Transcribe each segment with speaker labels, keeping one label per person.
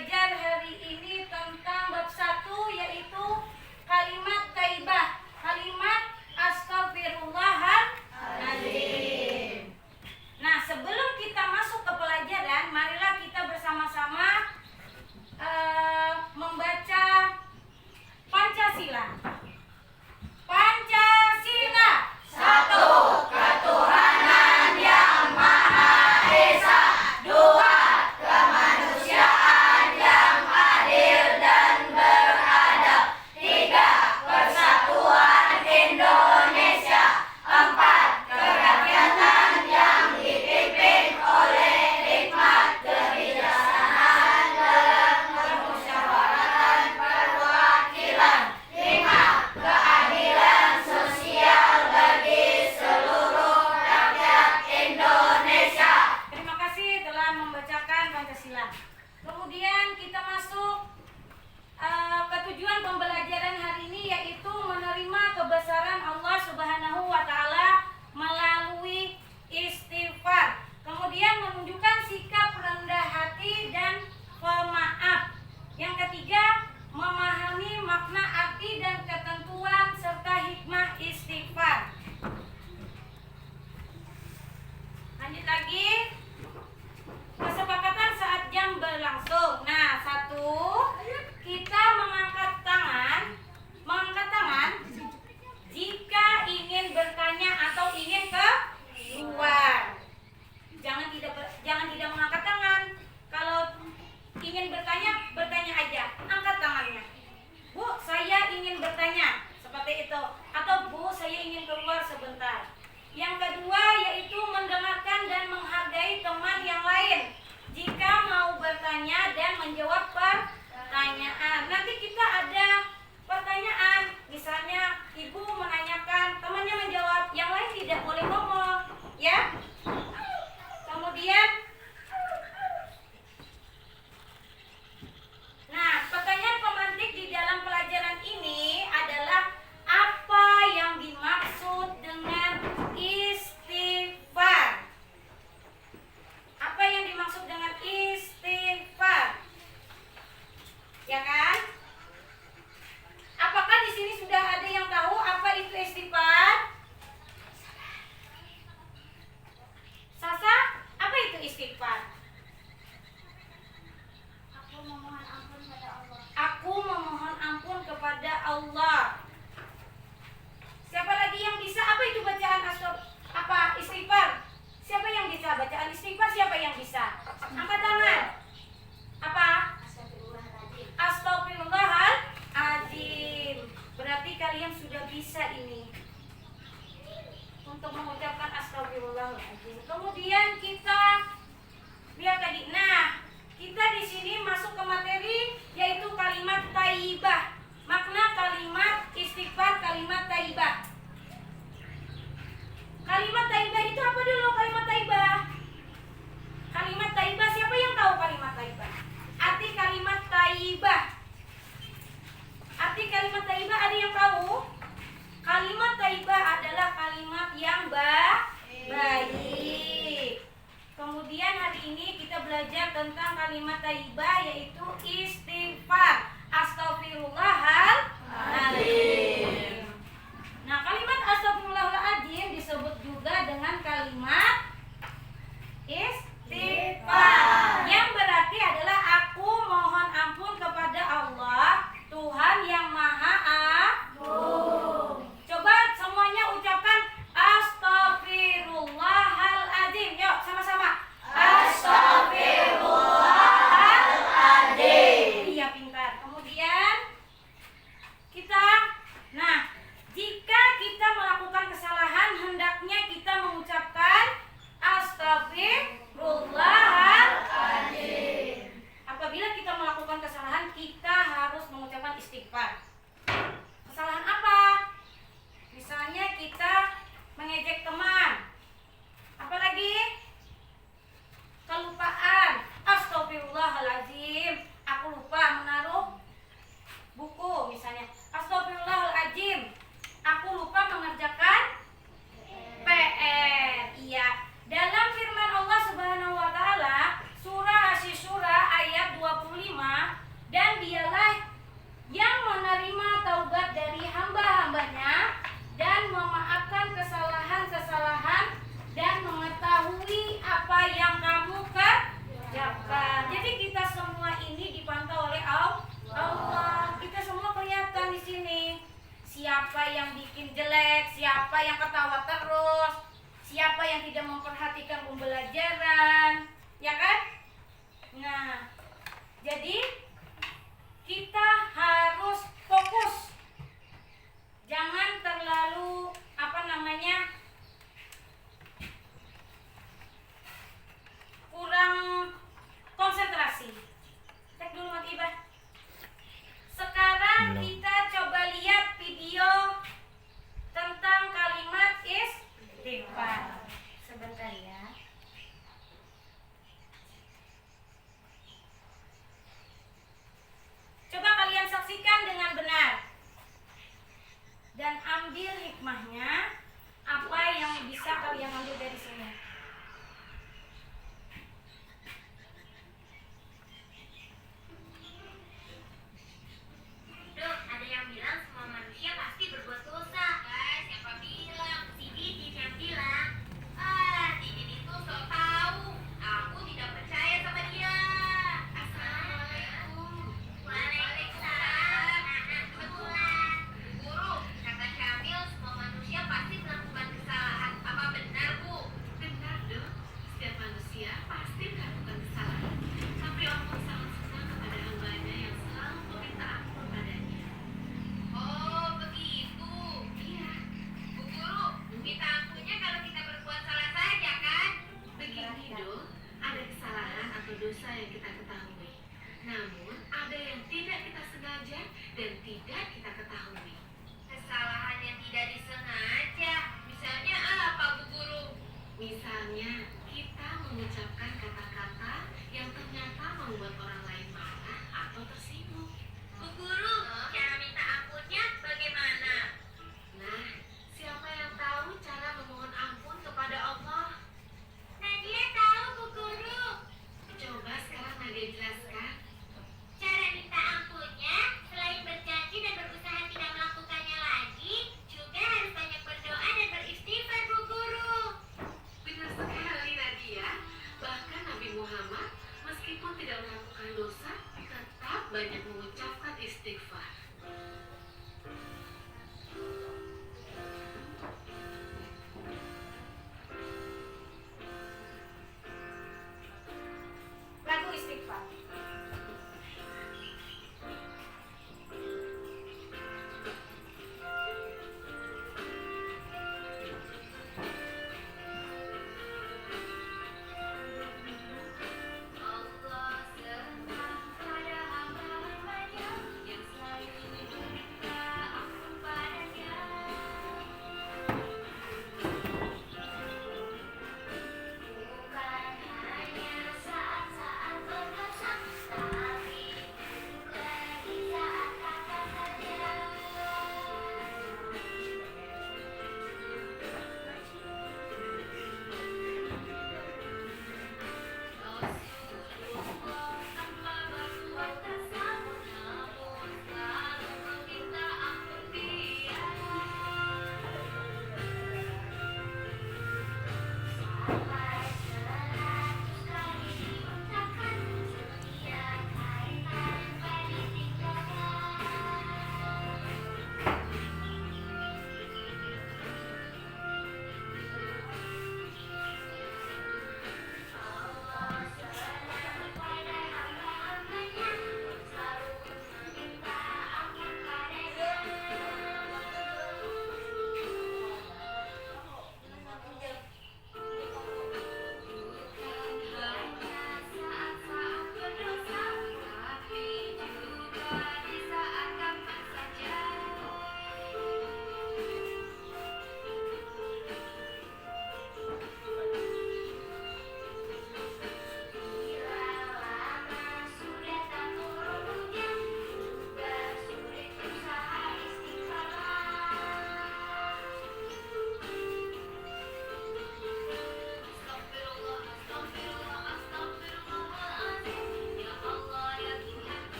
Speaker 1: belajar hari ini tentang bab 1, yaitu kalimat thayyibah, kalimat astaghfirullahaladzim. Nah, sebelum kita masuk ke pelajaran, marilah kita bersama-sama membaca Pancasila. Pancasila.
Speaker 2: Satu, ketuhanan yang Maha Esa. Dua, kemanusiaan yang adil dan beradab. Tiga, persatuan Indonesia. Empat, kerakyatan yang dipimpin oleh hikmat kebijaksanaan dalam permusyawaratan perwakilan. Lima, keadilan sosial bagi seluruh rakyat Indonesia.
Speaker 1: Terima kasih telah membacakan Pancasila. Kemudian kita masuk ke tujuan pembelajaran hari ini, yaitu menerima kebesaran Allah Subhanahu wa Ta'ala melalui istighfar. Kemudian menunjukkan sikap rendah hati dan pemaaf. Yang ketiga, memahami makna arti dan ketentuan serta hikmah istighfar. Lanjut lagi. Kesepakatan saat jam berlangsung. Nah, 1, kita mengangkat tangan jika ingin bertanya atau ingin keluar. Jangan tidak mengangkat tangan. Kalau ingin bertanya aja, angkat tangannya. Bu, saya ingin bertanya, seperti itu. Atau Bu, saya ingin keluar sebentar. Yang kedua, yaitu mendengarkan dan menghargai teman yang lain jika mau bertanya dan menjawab pertanyaan. Nanti kita ada pertanyaan, misalnya ibu menanyakan, temannya menjawab, yang lain tidak boleh ngomong, ya. Kemudian, nah, pertanyaan pemantik di dalam pelajaran ini adalah apa yang dimaksud dengan istighfar? Apa yang dimaksud dengan istighfar? Ya kan? Apakah di sini sudah ada yang tahu apa itu istighfar? Sasa, apa itu istighfar?
Speaker 2: Aku memohon ampun pada Allah.
Speaker 1: Aku memohon ampun kepada Allah. Siapa lagi yang bisa? Apa itu bacaan istighfar? Siapa yang bisa bacaan istighfar? Siapa yang bisa? Angkat tangan. Apa?
Speaker 2: Astagfirullahaladzim.
Speaker 1: Astagfirullahaladzim. Berarti kalian sudah bisa ini untuk mengucapkan astagfirullahaladzim. Kemudian kita lihat tadi. Nah, kita di sini masuk ke materi, yaitu kalimat thayyibah. Makna kalimat istighfar, kalimat thayyibah. Kalimat thayyibah itu apa dulu kalimat thayyibah? Kalimat thayyibah, siapa yang tahu kalimat thayyibah? Arti kalimat thayyibah. Arti kalimat thayyibah ada yang tahu? Kalimat thayyibah adalah kalimat yang baik. Kemudian hari ini kita belajar tentang kalimat thayyibah, yaitu istighfar. Astagfirullahaladzim. Nah, kalimat astagfirullahaladzim disebut juga dengan kalimat istighfar, yang berarti adalah aku mohon ampun kepada Allah, Tuhan yang Maha Agung. Coba semuanya ucapkan astagfirullahaladzim. Yuk, sama-sama.
Speaker 2: Astagfirullahaladzim.
Speaker 1: Iya, pintar. Kemudian jika kita melakukan kesalahan, hendaknya kita mengucapkan astagfirullah.
Speaker 3: dosa yang kita ketahui. Namun, ada yang tidak kita sengaja dan tidak kita ketahui.
Speaker 2: Kesalahan yang tidak disengaja. Misalnya apa, Bu Guru?
Speaker 3: Misalnya, kita mengucapkan kata-kata yang ternyata membuat orang lain marah atau tersinggung.
Speaker 2: Bu Guru, cara minta ampunnya bagaimana?
Speaker 3: Nah, siapa yang tahu cara memohon ampun kepada Allah?
Speaker 2: Nadia tahu, Bu Guru.
Speaker 3: Coba sekarang Nadia jelaskan.
Speaker 2: Cara minta ampunnya, selain berjanji dan berusaha tidak melakukannya lagi, juga harus banyak berdoa dan beristighfar, Bu Guru.
Speaker 3: Benar sekali Nadia. Bahkan Nabi Muhammad meskipun tidak melakukan dosa, tetap banyak mengucapkan istighfar.
Speaker 1: Lagu istighfar.
Speaker 2: Allah senang pada hamba-hambanya yang selalu meminta ampun padanya. Bukan hanya saat-saat berdosa,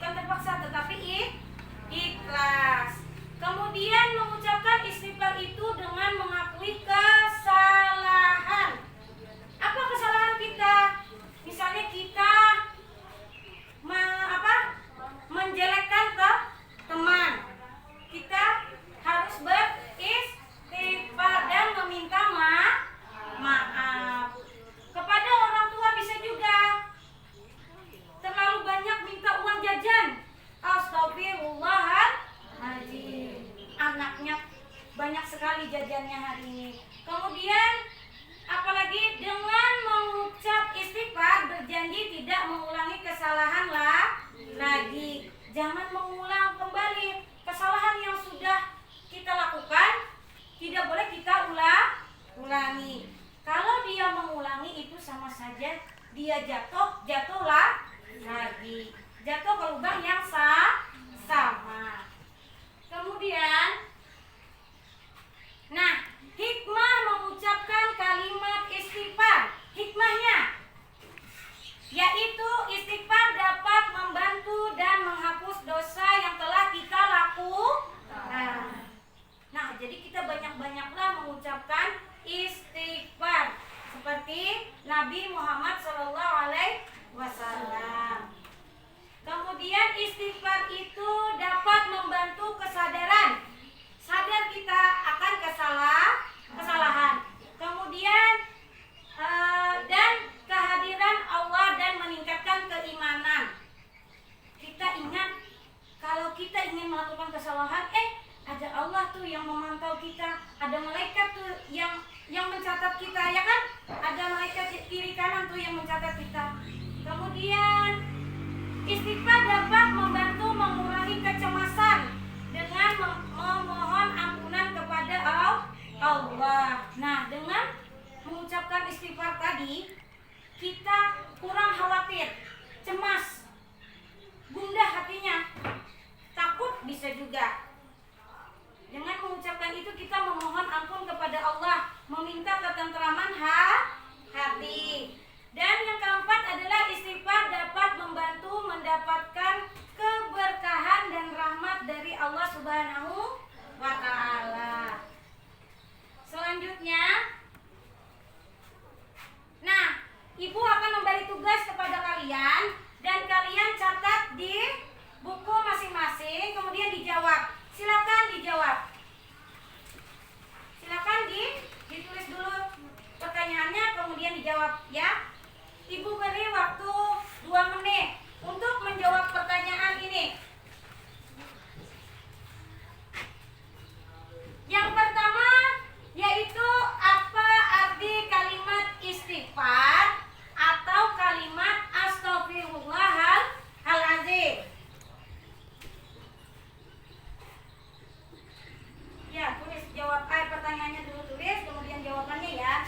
Speaker 1: bukan terpaksa tetapi ikhlas. Kemudian mengucapkan istighfar itu dengan mengakui kesalahan. Apa kesalahan kita? Misalnya kita menjelekkan ke teman, kita harus beristighfar dan meminta maaf. Kepada orang tua bisa juga. Terlalu banyak minta uang jajan. Astagfirullahaladzim. Anaknya banyak sekali jajannya hari ini. Kemudian apalagi dengan mengucap istighfar berjanji tidak mengulangi kesalahan lagi. Jangan mengulang kembali kesalahan yang sudah kita lakukan, tidak boleh kita ulangi. Kalau dia mengulangi itu sama saja dia jatuhlah lagi. Jatuh ke lubang yang sama. Kemudian hikmah mengucapkan kalimat istighfar. Hikmahnya yaitu istighfar dapat membantu dan menghapus dosa yang telah kita lakukan. Jadi kita banyak-banyaklah mengucapkan istighfar seperti Nabi Muhammad SAW. Kemudian istighfar itu dapat membantu kesadaran. Sadar kita akan kesalahan. Kemudian dan kehadiran Allah dan meningkatkan keimanan. Kita ingat kalau kita ingin melakukan kesalahan, ada Allah tuh yang memantau kita, ada malaikat tuh yang mencatat kita, ya kan? Ada malaikat kiri kanan tuh yang mencatat kita. Kemudian istighfar dapat membantu mengurangi kecemasan dengan memohon ampunan kepada Allah. Dengan mengucapkan istighfar tadi, kita kurang khawatir, cemas, gundah hatinya, takut bisa juga. Dengan mengucapkan itu kita memohon ampun kepada Allah, meminta ketentraman hati. Dan yang keempat adalah istighfar dapat membantu mendapatkan keberkahan dan rahmat dari Allah Subhanahu wa Ta'ala. Selanjutnya, Ibu akan memberi tugas kepada kalian dan kalian catat di buku masing-masing, kemudian dijawab. Silakan dijawab. Silakan ditulis dulu pertanyaannya, kemudian dijawab ya. Ibu beri waktu 2 menit untuk menjawab pertanyaan ini. Yang pertama yaitu apa arti kalimat istighfar atau kalimat astagfirullahaladzim? Ya, tulis jawab pertanyaannya dulu, tulis kemudian jawabannya ya.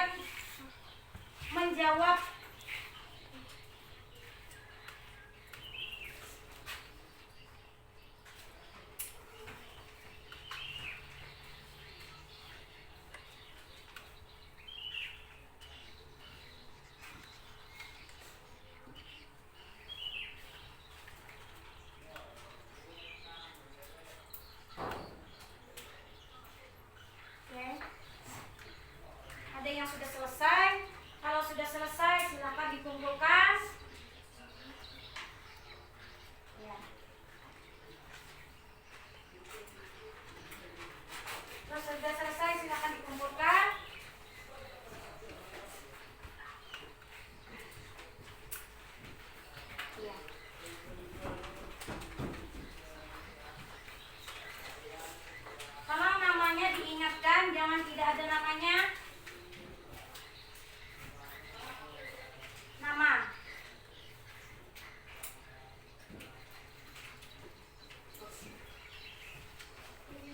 Speaker 1: akan menjawab ada yang sudah selesai. Kalau sudah selesai silakan dikumpulkan. Ya. Kalau sudah selesai silakan dikumpulkan. Ya. Kalau namanya diingatkan, jangan tidak ada namanya. Nama.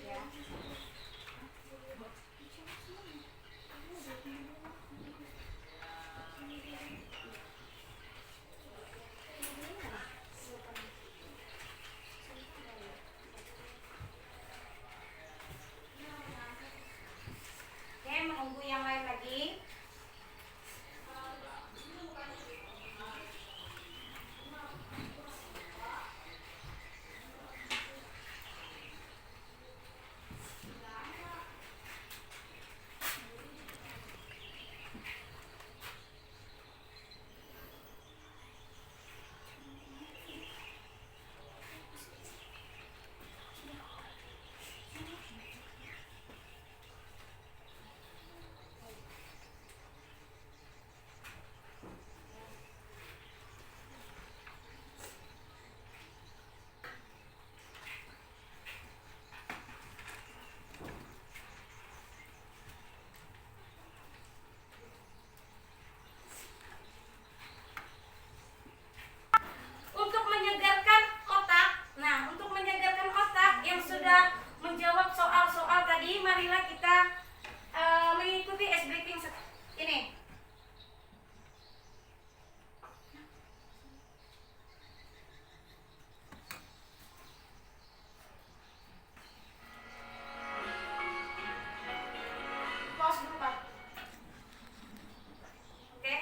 Speaker 1: Ya. Oke, menunggu yang lain lagi. Untuk menyegarkan otak, nah untuk menyegarkan otak yang sudah menjawab soal-soal tadi, marilah kita mengikuti ice breaking ini. Pause dulu, Pak. Oke.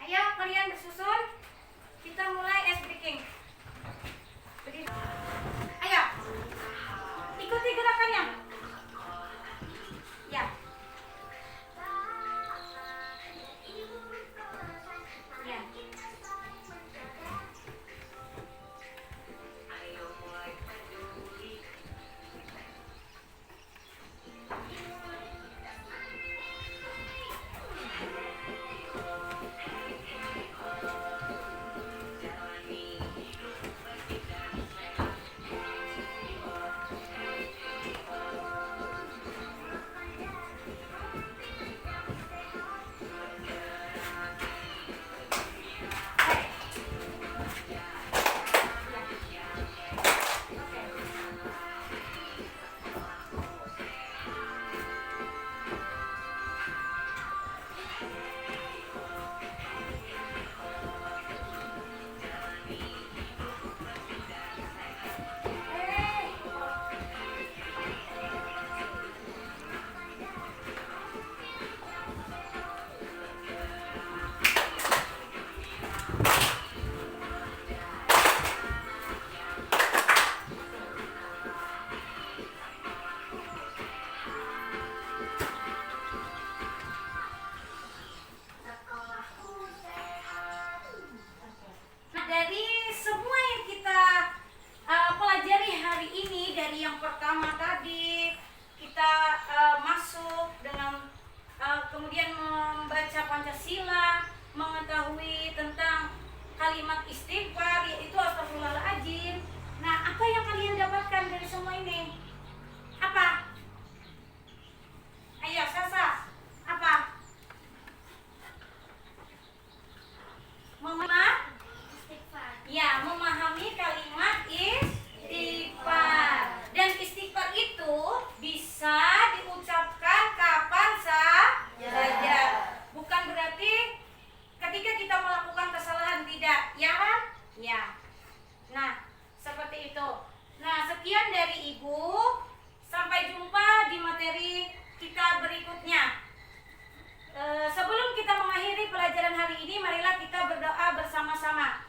Speaker 1: Ayo kalian bersusun. Kita mulai ice breaking. Berdiri. Ayo. Ikuti gerakannya. Ya. Ya. Nah, dari semua yang kita pelajari hari ini, dari yang pertama tadi kita masuk dengan kemudian membaca Pancasila, mengetahui tentang kalimat istighfar yaitu astagfirullahaladzim. Nah, apa yang kalian dapatkan dari semua ini? Apa? Ayo, Sasa. Apa? Ya, memahami kalimat istighfar. ini marilah kita berdoa bersama-sama.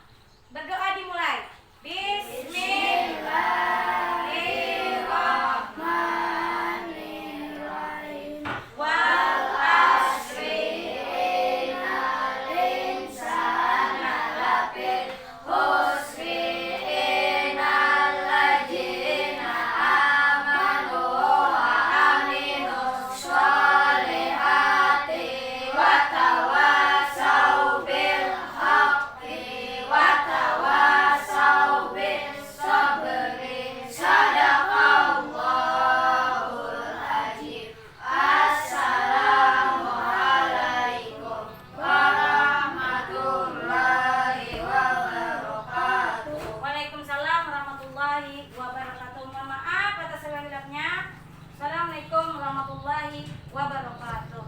Speaker 1: Berdoa dimulai. Bismillahirrahmanirrahim. Wal asri innal insana lafi khusri innal ladzina amanu wa amilus sholihati wa tawassaw bil haqqi wa tawassaw bis sabri. Sadaqallahul azim. Assalamualaikum warahmatullahi wabarakatuh. Waalaikumsalam warahmatullahi wabarakatuh. Mohon maaf atas segala hilafnya. Assalamualaikum warahmatullahi wabarakatuh.